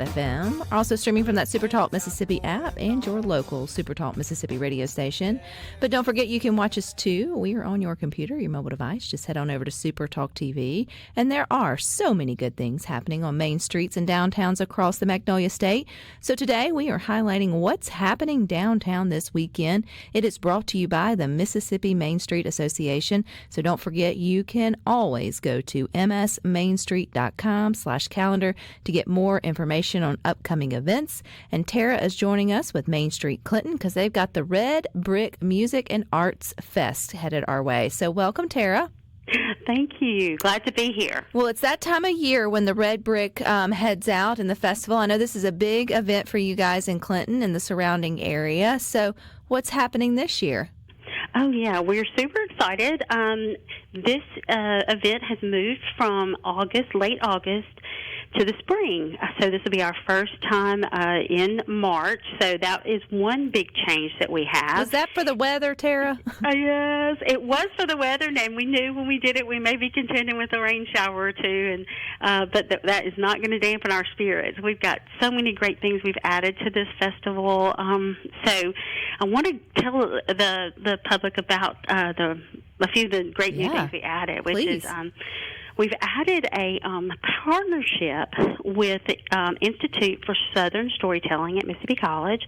FM. Also streaming from that SuperTalk Mississippi app and your local SuperTalk Mississippi radio station. But don't forget you can watch us too. We are on your computer, your mobile device. Just head on over to SuperTalk TV. And there are so many good things happening on main streets and downtowns across the Magnolia State. So today we are highlighting what's happening downtown this weekend. It is brought to you by the Mississippi Main Street Association. So don't forget you can always go to msmainstreet.com/calendar to get more information on upcoming events. And Tara is joining us with Main Street Clinton because they've got the Red Brick Music and Arts Fest headed our way. So welcome, Tara. Thank you. Glad to be here. Well, it's that time of year when the Red Brick heads out in the festival. I know this is a big event for you guys in Clinton and the surrounding area. So what's happening this year? Oh, yeah. We're super excited. This event has moved from late August, to the spring. So this will be our first time in March. So that is one big change that we have. Was that for the weather, Tara? Yes, it was for the weather, and we knew when we did it we may be contending with a rain shower or two, and but that is not going to dampen our spirits. We've got so many great things we've added to this festival. So I want to tell the public about a few of the great new things we added, which is we've added a partnership with the Institute for Southern Storytelling at Mississippi College.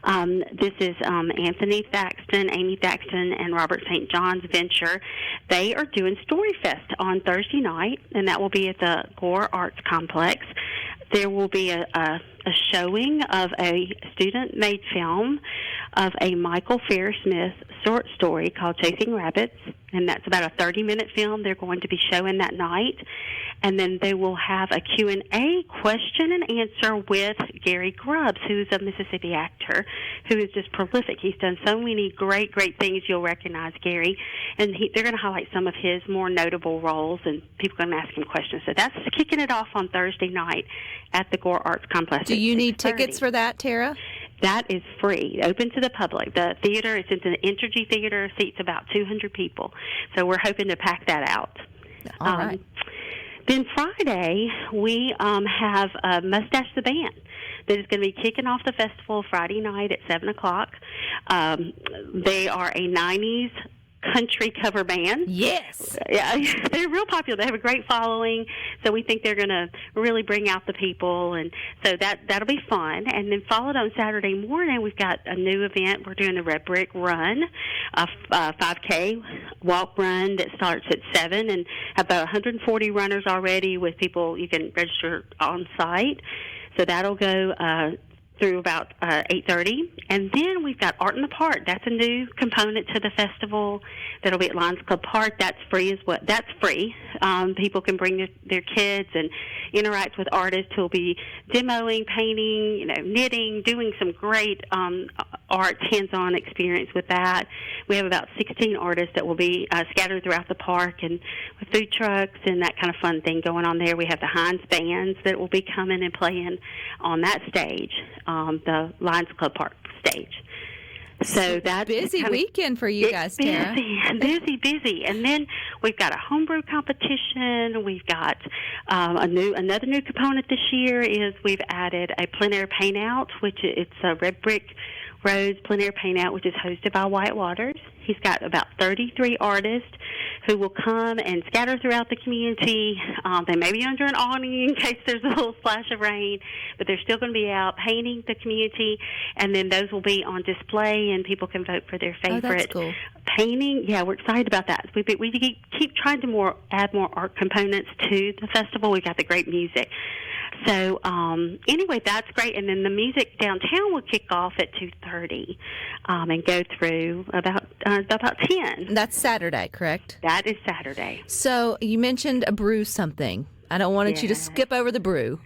This is Anthony Thaxton, Amy Thaxton, and Robert St. John's venture. They are doing Story Fest on Thursday night, and that will be at the Gore Arts Complex. There will be a showing of a student-made film of a Michael Fair Smith short story called Chasing Rabbits, and that's about a 30-minute film they're going to be showing that night. And then they will have a Q&A question and answer with Gary Grubbs, who's a Mississippi actor who is just prolific. He's done so many great things. You'll recognize Gary. And they're going to highlight some of his more notable roles, and people are going to ask him questions. So that's kicking it off on Thursday night at the Gore Arts Complex. Do you need tickets for that, Tara? That is free, open to the public. The theater, it's in the Entergy Theater, seats about 200 people. So we're hoping to pack that out. All right. Then Friday, we have Mustache the Band that is going to be kicking off the festival Friday night at 7 o'clock. They are a 90s country cover band. Yes. Yeah, they're real popular. They have a great following, so we think they're going to really bring out the people, and so that'll be fun. And then followed on Saturday morning, we've got a new event. We're doing the Red Brick Run, a 5K walk run that starts at 7, and have about 140 runners already with people you can register on site. So that'll go through about 8:30, and then we've got Art in the Park. That's a new component to the festival. That'll be at Lions Club Park. That's free as well. That's free. People can bring their kids and interact with artists who'll be demoing, painting, knitting, doing some great art, hands-on experience with that. We have about 16 artists that will be scattered throughout the park, and with food trucks and that kind of fun thing going on there. We have the Heinz bands that will be coming and playing on that stage. The Lions Club Park stage. So that's busy weekend for you guys, Tara. Busy. And then we've got a homebrew competition. We've got another new component this year is we've added a plein air paint out, which it's a Red Brick Rose plein air paint out, which is hosted by White Waters. He's got about 33 artists who will come and scatter throughout the community. They may be under an awning in case there's a little splash of rain, but they're still going to be out painting the community, and then those will be on display, and people can vote for their favorite painting. Yeah, we're excited about that. We keep trying to add more art components to the festival. We've got the great music. So anyway, that's great. And then the music downtown will kick off at 2:30 and go through about 10. That's Saturday, correct? That is Saturday. So you mentioned a brew something. I don't want you to skip over the brew.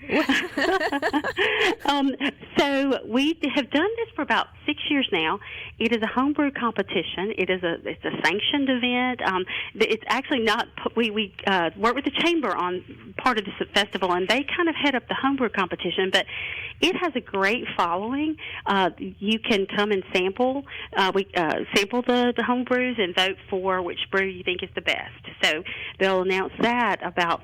So we have done this for about 6 years now. It is a homebrew competition. It's a sanctioned event. It's actually not. We work with the chamber on part of this festival, and they kind of head up the homebrew competition. But it has a great following. You can come and sample. We sample the home brews and vote for which brew you think is the best. So they'll announce that about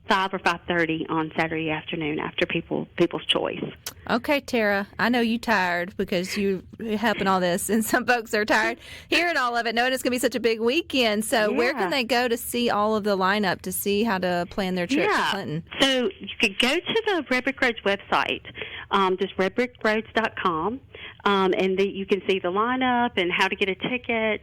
5 or 5:30 on Saturday afternoon after people's choice. Okay, Tara, I know you're tired because you're helping all this, and some folks are tired hearing all of it, knowing it's going to be such a big weekend. So where can they go to see all of the lineup, to see how to plan their trip to Clinton? So you could go to the Red Brick Roads website, just redbrickroads.com. And you can see the lineup and how to get a ticket.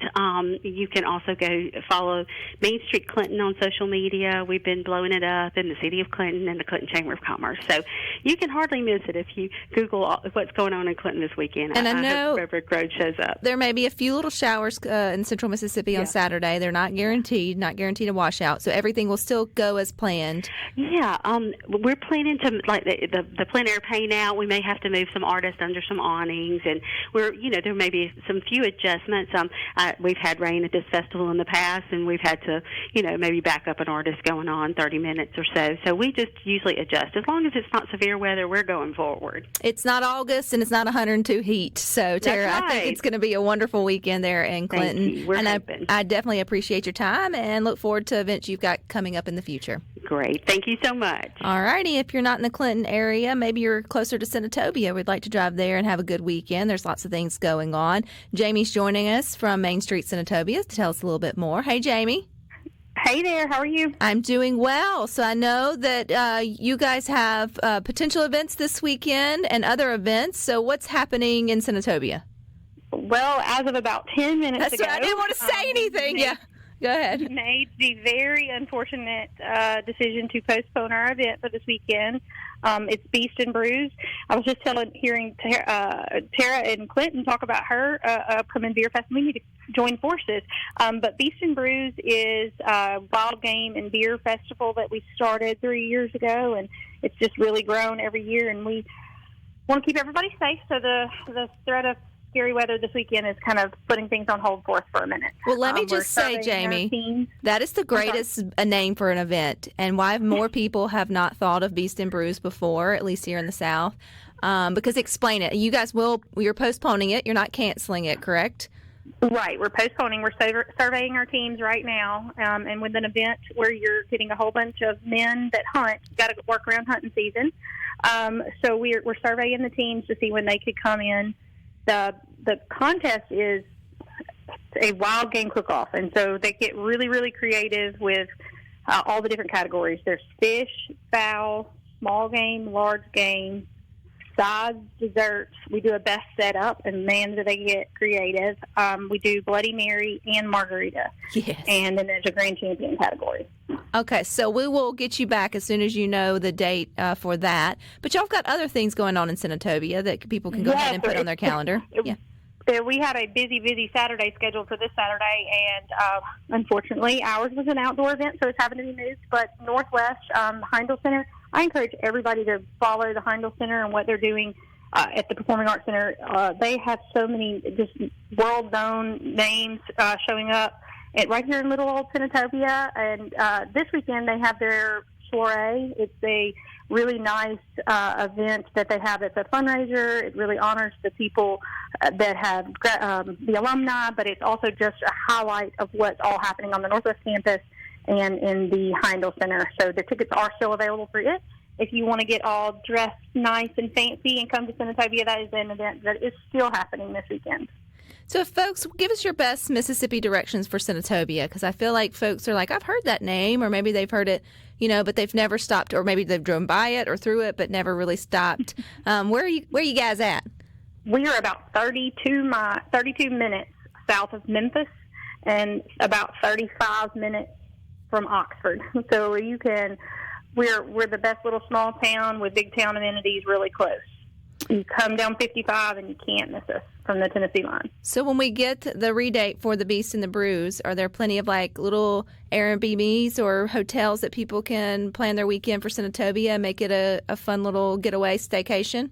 You can also go follow Main Street Clinton on social media. We've been blowing it up in the city of Clinton and the Clinton Chamber of Commerce. So you can hardly miss it if you Google what's going on in Clinton this weekend. And I know hope Red Brick Road shows up. There may be a few little showers in central Mississippi on Saturday. They're not guaranteed a washout. So everything will still go as planned. Yeah, we're planning to, like the plein air paint out. We may have to move some artists under some awnings. And there may be some few adjustments. We've had rain at this festival in the past, and we've had to, maybe back up an artist going on 30 minutes or so. So we just usually adjust. As long as it's not severe weather, we're going forward. It's not August, and it's not 102 heat. So, Tara, That's right. I think it's going to be a wonderful weekend there in Clinton. Thank you. We're hoping. I definitely appreciate your time and look forward to events you've got coming up in the future. Great. Thank you so much. All righty. If you're not in the Clinton area, maybe you're closer to Senatobia, we'd like to drive there and have a good weekend. There's lots of things going on. Jamie's joining us from Main Street Senatobia to tell us a little bit more. Hey, Jamie. Hey there. How are you? I'm doing well. So I know that you guys have potential events this weekend and other events. So what's happening in Senatobia? Well, as of about 10 minutes ago. I didn't want to say anything. Yeah. Go ahead. We made the very unfortunate decision to postpone our event for this weekend. It's Beast and Brews. I was just hearing Tara and Clinton talk about her upcoming beer fest. We need to join forces. But Beast and Brews is a wild game and beer festival that we started 3 years ago, and it's just really grown every year. And we want to keep everybody safe, so the threat of scary weather this weekend is kind of putting things on hold for us for a minute. Well, let me just say, Jamie, that is the greatest name for an event, and why more people have not thought of Beast and Brews before, at least here in the South. Because explain it. You guys you're postponing it. You're not canceling it, correct? Right. We're postponing. We're surveying our teams right now. And with an event where you're getting a whole bunch of men that hunt, you've got to work around hunting season. So we're surveying the teams to see when they could come in. The contest is a wild game cook-off, and so they get really, really creative with all the different categories. There's fish, fowl, small game, large game, sides, desserts. We do a best setup, and man, do they get creative. We do Bloody Mary and Margarita. Yes. And then there's a Grand Champion category. Okay, so we will get you back as soon as you know the date for that. But y'all have got other things going on in Senatobia that people can go ahead and put on their calendar. We had a busy Saturday scheduled for this Saturday, and unfortunately, ours was an outdoor event, so it's having to be moved. But Northwest, Heindel Center, I encourage everybody to follow the Heindel Center and what they're doing at the Performing Arts Center. They have so many just world-known names showing up right here in little old Senatobia. And this weekend, they have their soiree. It's a really nice event that they have. It's a fundraiser. It really honors the people that have the alumni, but it's also just a highlight of what's all happening on the Northwest campus and in the Heindel Center. So the tickets are still available for it. If you want to get all dressed nice and fancy and come to Senatobia, that is an event that is still happening this weekend. So, folks, give us your best Mississippi directions for Senatobia, because I feel like folks are like, I've heard that name, or maybe they've heard it, but they've never stopped, or maybe they've driven by it or through it, but never really stopped. Where are you guys at? We are about 32 minutes south of Memphis and about 35 minutes from Oxford. So we're the best little small town with big town amenities really close. You come down 55 and you can't miss us from the Tennessee line. So when we get the redate for the Beast and the Brews, are there plenty of little Airbnbs or hotels that people can plan their weekend for Senatobia and make it a fun little getaway staycation?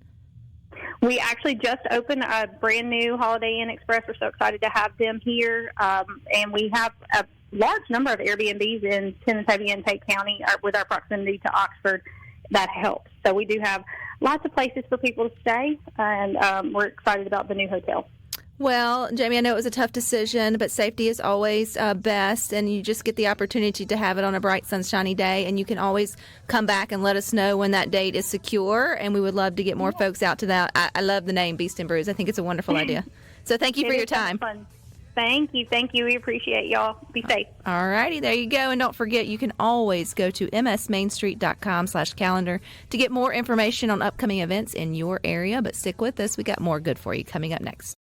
We actually just opened a brand new Holiday Inn Express. We're so excited to have them here. And we have a large number of Airbnbs in Senatobia and Tate County with our proximity to Oxford. That helps. So we do have lots of places for people to stay, and we're excited about the new hotel. Well, Jamie, I know it was a tough decision, but safety is always best, and you just get the opportunity to have it on a bright, sunshiny day, and you can always come back and let us know when that date is secure, and we would love to get more folks out to that. I love the name Beast and Brews. I think it's a wonderful idea. So thank you for your time. Fun. Thank you. We appreciate y'all. Be safe. All righty, there you go. And don't forget, you can always go to msmainstreet.com/calendar to get more information on upcoming events in your area. But stick with us. We got more good for you coming up next.